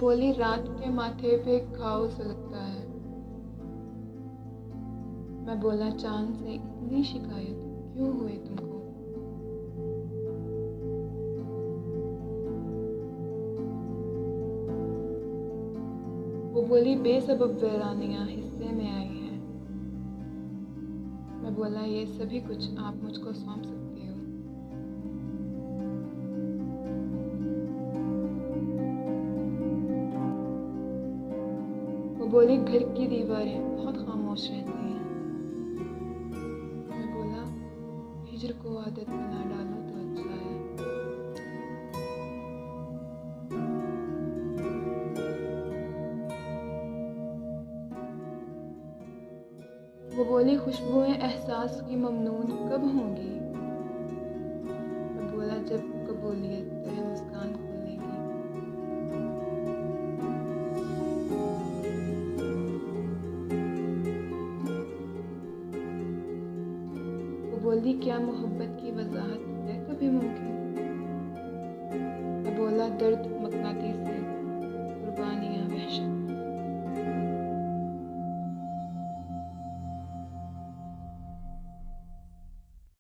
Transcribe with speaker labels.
Speaker 1: बोली, रात के माथे पे घाव सुलगता है। मैं बोला, चांद से इतनी शिकायत क्यों हुई तुमको? वो बोली, बेसबब वीरानियां हिस्से में आई हैं। मैं बोला, ये सभी कुछ आप मुझको सौंप सकते हो। वो बोली, घर की दीवारें बहुत खामोश रहती हैं। मैं बोला, हिजर को आदत बना डालो तो अच्छा है। वो बोली, खुशबुएं एहसास की ममनून कब होंगी? मैं बोला, जब कबूलियत तेरे मुस्कान खोलेगी। वो बोली, क्या मोहब्बत की वजाहत है कभी मुमकिन? मैं बोला, दर्द मकनातीस है